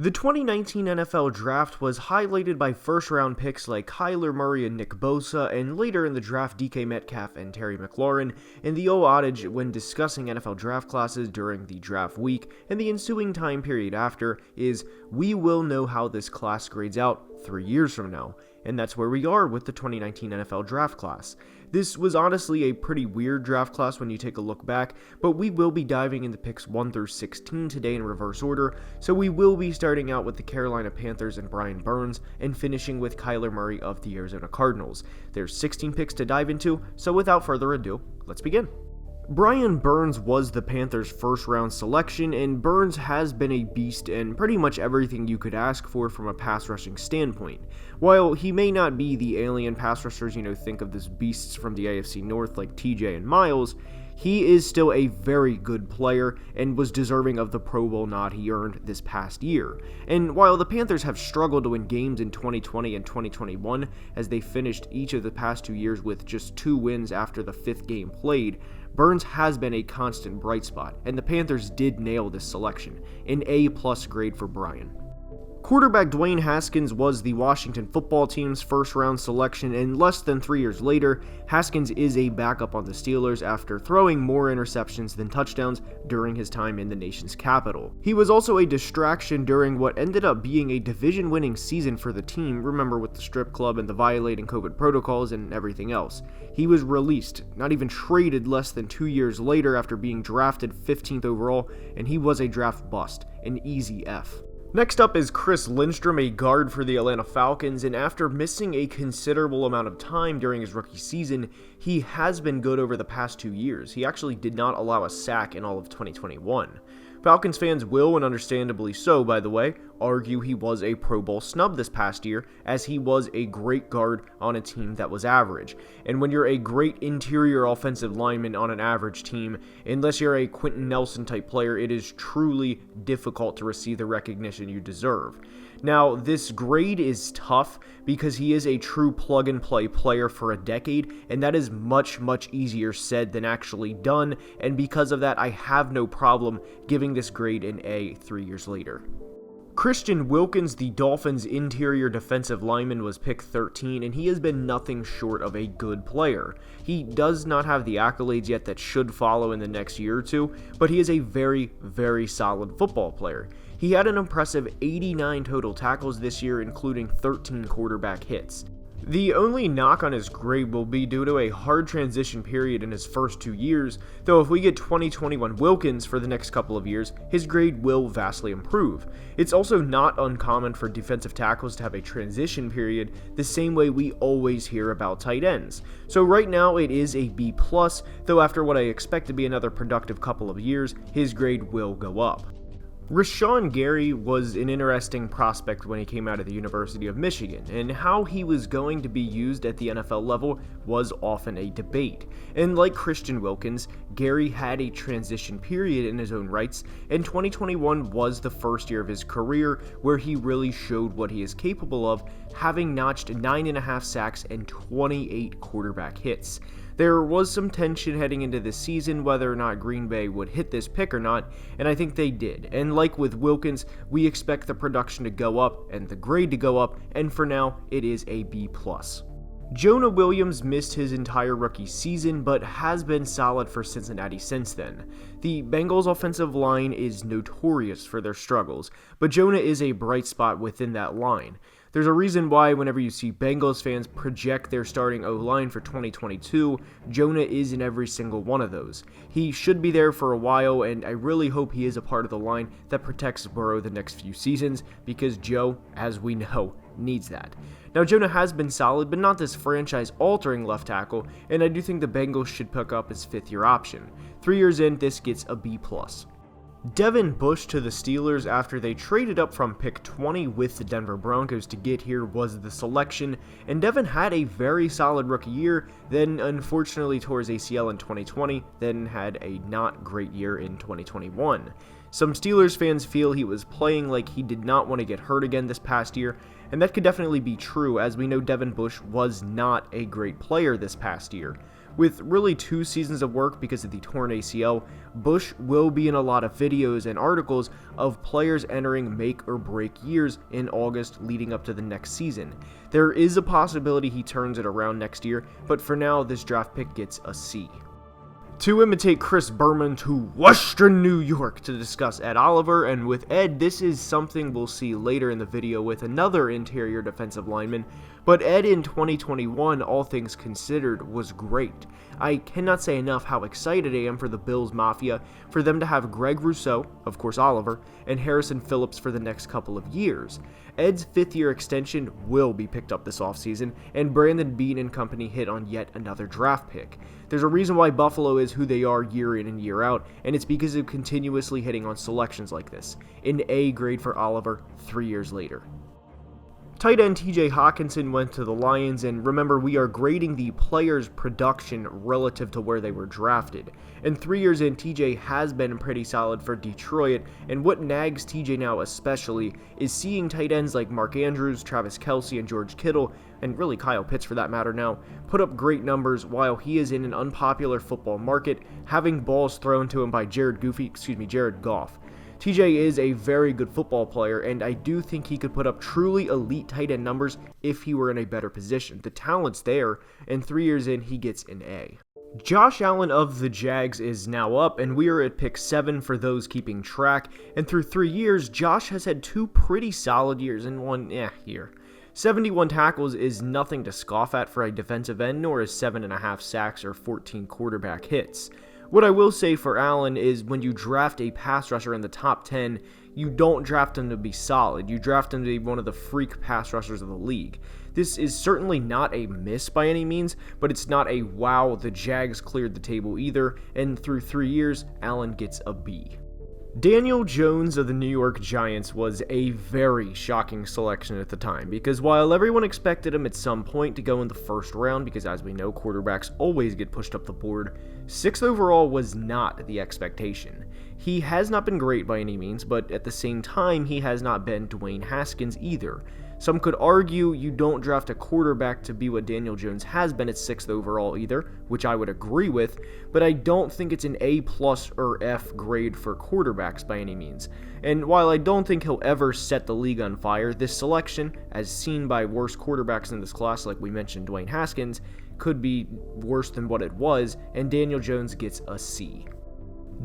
The 2019 NFL Draft was highlighted by first-round picks like Kyler Murray and Nick Bosa, and later in the draft DK Metcalf and Terry McLaurin. And the old adage when discussing NFL draft classes during the draft week and the ensuing time period after is, we will know how this class grades out 3 years from now. And that's where we are with the 2019 NFL Draft class. This was honestly a pretty weird draft class when you take a look back, but we will be diving into picks 1 through 16 today in reverse order, so we will be starting out with the Carolina Panthers and Brian Burns, and finishing with Kyler Murray of the Arizona Cardinals. There's 16 picks to dive into, so without further ado, let's begin. Brian Burns was the Panthers' first-round selection, and Burns has been a beast and pretty much everything you could ask for from a pass-rushing standpoint. While he may not be the alien pass rushers think of as beasts from the AFC North like TJ and Miles, he is still a very good player and was deserving of the Pro Bowl nod he earned this past year. And while the Panthers have struggled to win games in 2020 and 2021, as they finished each of the past 2 years with just 2 wins after the 5th game played, Burns has been a constant bright spot, and the Panthers did nail this selection, an A+ grade for Brian. Quarterback Dwayne Haskins was the Washington football team's first-round selection, and less than 3 years later, Haskins is a backup on the Steelers after throwing more interceptions than touchdowns during his time in the nation's capital. He was also a distraction during what ended up being a division-winning season for the team, remember with the strip club and the violating COVID protocols and everything else. He was released, not even traded, less than 2 years later after being drafted 15th overall, and he was a draft bust, an easy F. Next up is Chris Lindstrom, a guard for the Atlanta Falcons, and after missing a considerable amount of time during his rookie season, he has been good over the past 2 years. He actually did not allow a sack in all of 2021. Falcons fans will, and understandably so by the way, argue he was a Pro Bowl snub this past year, as he was a great guard on a team that was average. And when you're a great interior offensive lineman on an average team, unless you're a Quentin Nelson type player, it is truly difficult to receive the recognition you deserve. Now, this grade is tough because he is a true plug-and-play player for a decade, and that is much, much easier said than actually done, and because of that, I have no problem giving this grade an A 3 years later. Christian Wilkins, the Dolphins' interior defensive lineman, was pick 13, and he has been nothing short of a good player. He does not have the accolades yet that should follow in the next year or two, but he is a very, very solid football player. He had an impressive 89 total tackles this year, including 13 quarterback hits. The only knock on his grade will be due to a hard transition period in his first 2 years, though if we get 2021 Wilkins for the next couple of years, his grade will vastly improve. It's also not uncommon for defensive tackles to have a transition period, the same way we always hear about tight ends. So right now it is a B+, though after what I expect to be another productive couple of years, his grade will go up. Rashawn Gary was an interesting prospect when he came out of the University of Michigan, and how he was going to be used at the NFL level was often a debate. And like Christian Wilkins, Gary had a transition period in his own rights, and 2021 was the first year of his career where he really showed what he is capable of, having notched 9.5 sacks and 28 quarterback hits. There was some tension heading into this season whether or not Green Bay would hit this pick or not, and I think they did. And like with Wilkins, we expect the production to go up and the grade to go up, and for now, it is a B+. Jonah Williams missed his entire rookie season, but has been solid for Cincinnati since then. The Bengals' offensive line is notorious for their struggles, but Jonah is a bright spot within that line. There's a reason why whenever you see Bengals fans project their starting O-line for 2022, Jonah is in every single one of those. He should be there for a while, and I really hope he is a part of the line that protects Burrow the next few seasons, because Joe, as we know, needs that. Now, Jonah has been solid, but not this franchise-altering left tackle, and I do think the Bengals should pick up his 5th-year option. 3 years in, this gets a B+. Devin Bush to the Steelers after they traded up from pick 20 with the Denver Broncos to get here was the selection, and Devin had a very solid rookie year, then unfortunately tore his ACL in 2020, then had a not great year in 2021. Some Steelers fans feel he was playing like he did not want to get hurt again this past year, and that could definitely be true, as we know Devin Bush was not a great player this past year. With really 2 seasons of work because of the torn ACL, Bush will be in a lot of videos and articles of players entering make or break years in August leading up to the next season. There is a possibility he turns it around next year, but for now this draft pick gets a C. To imitate Chris Berman to Western New York to discuss Ed Oliver, and with Ed, this is something we'll see later in the video with another interior defensive lineman, but Ed in 2021, all things considered, was great. I cannot say enough how excited I am for the Bills Mafia, for them to have Greg Rousseau, of course Oliver, and Harrison Phillips for the next couple of years. Ed's 5th-year extension will be picked up this offseason, and Brandon Beane and company hit on yet another draft pick. There's a reason why Buffalo is who they are year in and year out, and it's because of continuously hitting on selections like this. An A grade for Oliver 3 years later. Tight end TJ Hockenson went to the Lions, and remember, we are grading the player's production relative to where they were drafted. And 3 years in, TJ has been pretty solid for Detroit, and what nags TJ now especially is seeing tight ends like Mark Andrews, Travis Kelce, and George Kittle, and really Kyle Pitts for that matter now, put up great numbers while he is in an unpopular football market, having balls thrown to him by Jared Goff. TJ is a very good football player, and I do think he could put up truly elite tight end numbers if he were in a better position. The talent's there, and 3 years in, he gets an A. Josh Allen of the Jags is now up, and we are at pick 7 for those keeping track, and through 3 years, Josh has had 2 pretty solid years and 1 year. 71 tackles is nothing to scoff at for a defensive end, nor is 7.5 sacks or 14 quarterback hits. What I will say for Allen is when you draft a pass rusher in the top 10, you don't draft him to be solid. You draft him to be one of the freak pass rushers of the league. This is certainly not a miss by any means, but it's not a wow, the Jags cleared the table either, and through 3 years, Allen gets a B. Daniel Jones of the New York Giants was a very shocking selection at the time, because while everyone expected him at some point to go in the first round, because as we know, quarterbacks always get pushed up the board, 6th overall was not the expectation. He has not been great by any means, but at the same time, he has not been Dwayne Haskins either. Some could argue you don't draft a quarterback to be what Daniel Jones has been at 6th overall either, which I would agree with, but I don't think it's an A+ or F grade for quarterbacks by any means. And while I don't think he'll ever set the league on fire, this selection, as seen by worse quarterbacks in this class like we mentioned Dwayne Haskins, could be worse than what it was, and Daniel Jones gets a C.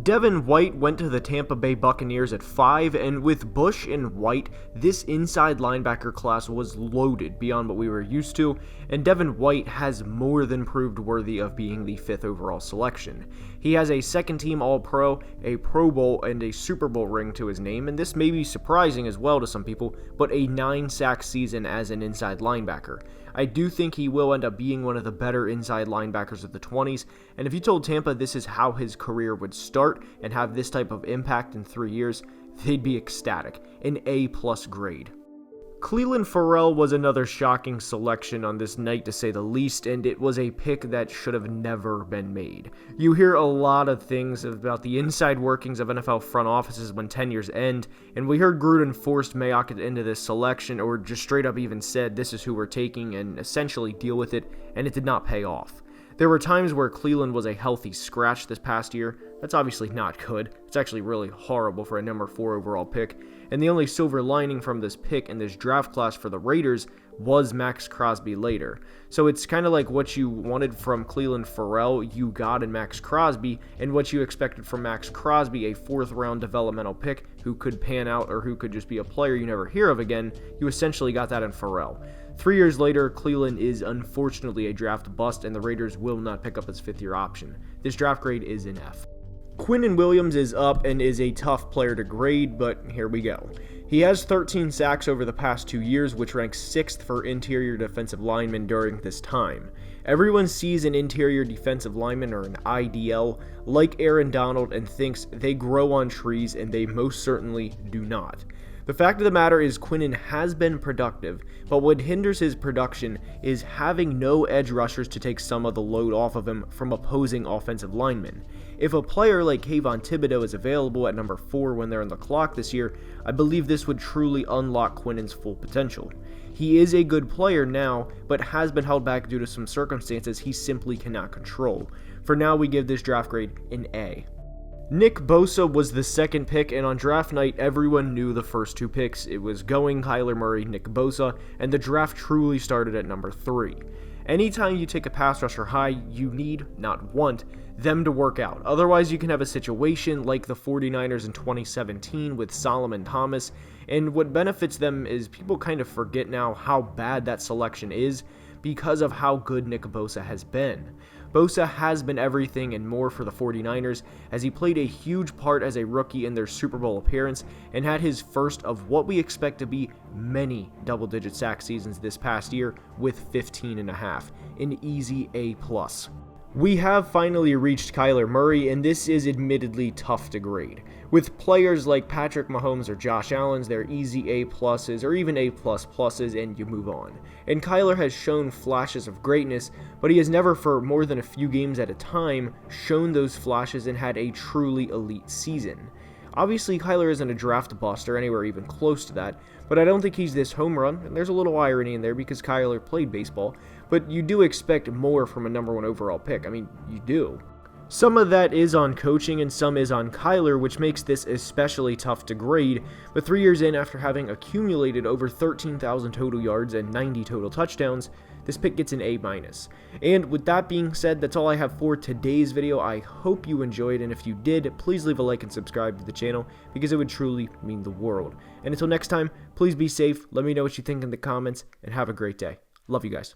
Devin White went to the Tampa Bay Buccaneers at 5, and with Bush and White, this inside linebacker class was loaded beyond what we were used to, and Devin White has more than proved worthy of being the 5th overall selection. He has a second-team All-Pro, a Pro Bowl, and a Super Bowl ring to his name, and this may be surprising as well to some people, but a 9-sack season as an inside linebacker. I do think he will end up being one of the better inside linebackers of the 20s, and if you told Tampa this is how his career would start and have this type of impact in 3 years, they'd be ecstatic. An A+ grade. Clelin Ferrell was another shocking selection on this night to say the least, and it was a pick that should have never been made. You hear a lot of things about the inside workings of NFL front offices when tenures end, and we heard Gruden forced Mayock into this selection, or just straight up even said this is who we're taking and essentially deal with it, and it did not pay off. There were times where Cleveland was a healthy scratch this past year. That's obviously not good. It's actually really horrible for a number 4 overall pick. And the only silver lining from this pick in this draft class for the Raiders was Max Crosby later. So it's kind of like what you wanted from Clelin Ferrell, you got in Max Crosby, and what you expected from Max Crosby, a 4th round developmental pick who could pan out or who could just be a player you never hear of again, you essentially got that in Ferrell. 3 years later, Cleveland is unfortunately a draft bust, and the Raiders will not pick up his 5th-year option. This draft grade is an F. Quinnen Williams is up and is a tough player to grade, but here we go. He has 13 sacks over the past 2 years, which ranks 6th for interior defensive linemen during this time. Everyone sees an interior defensive lineman, or an IDL, like Aaron Donald and thinks they grow on trees, and they most certainly do not. The fact of the matter is Quinnen has been productive, but what hinders his production is having no edge rushers to take some of the load off of him from opposing offensive linemen. If a player like Kayvon Thibodeaux is available at number 4 when they're on the clock this year, I believe this would truly unlock Quinnen's full potential. He is a good player now, but has been held back due to some circumstances he simply cannot control. For now, we give this draft grade an A. Nick Bosa was the second pick, and on draft night, everyone knew the first 2 picks. It was going Kyler Murray, Nick Bosa, and the draft truly started at number 3. Anytime you take a pass rusher high, you need, not want, them to work out. Otherwise, you can have a situation like the 49ers in 2017 with Solomon Thomas, and what benefits them is people kind of forget now how bad that selection is because of how good Nick Bosa has been. Bosa has been everything and more for the 49ers, as he played a huge part as a rookie in their Super Bowl appearance and had his first of what we expect to be many double-digit sack seasons this past year with 15.5, an easy A+. We have finally reached Kyler Murray, and this is admittedly tough to grade. With players like Patrick Mahomes or Josh Allen's, they're easy A+, or even A++, and you move on. And Kyler has shown flashes of greatness, but he has never, for more than a few games at a time, shown those flashes and had a truly elite season. Obviously, Kyler isn't a draft bust or anywhere even close to that, but I don't think he's this home run, and there's a little irony in there because Kyler played baseball, but you do expect more from a number 1 overall pick. I mean, you do. Some of that is on coaching and some is on Kyler, which makes this especially tough to grade, but 3 years in, after having accumulated over 13,000 total yards and 90 total touchdowns, this pick gets an A-. And with that being said, that's all I have for today's video. I hope you enjoyed, and if you did, please leave a like and subscribe to the channel, because it would truly mean the world. And until next time, please be safe, let me know what you think in the comments, and have a great day. Love you guys.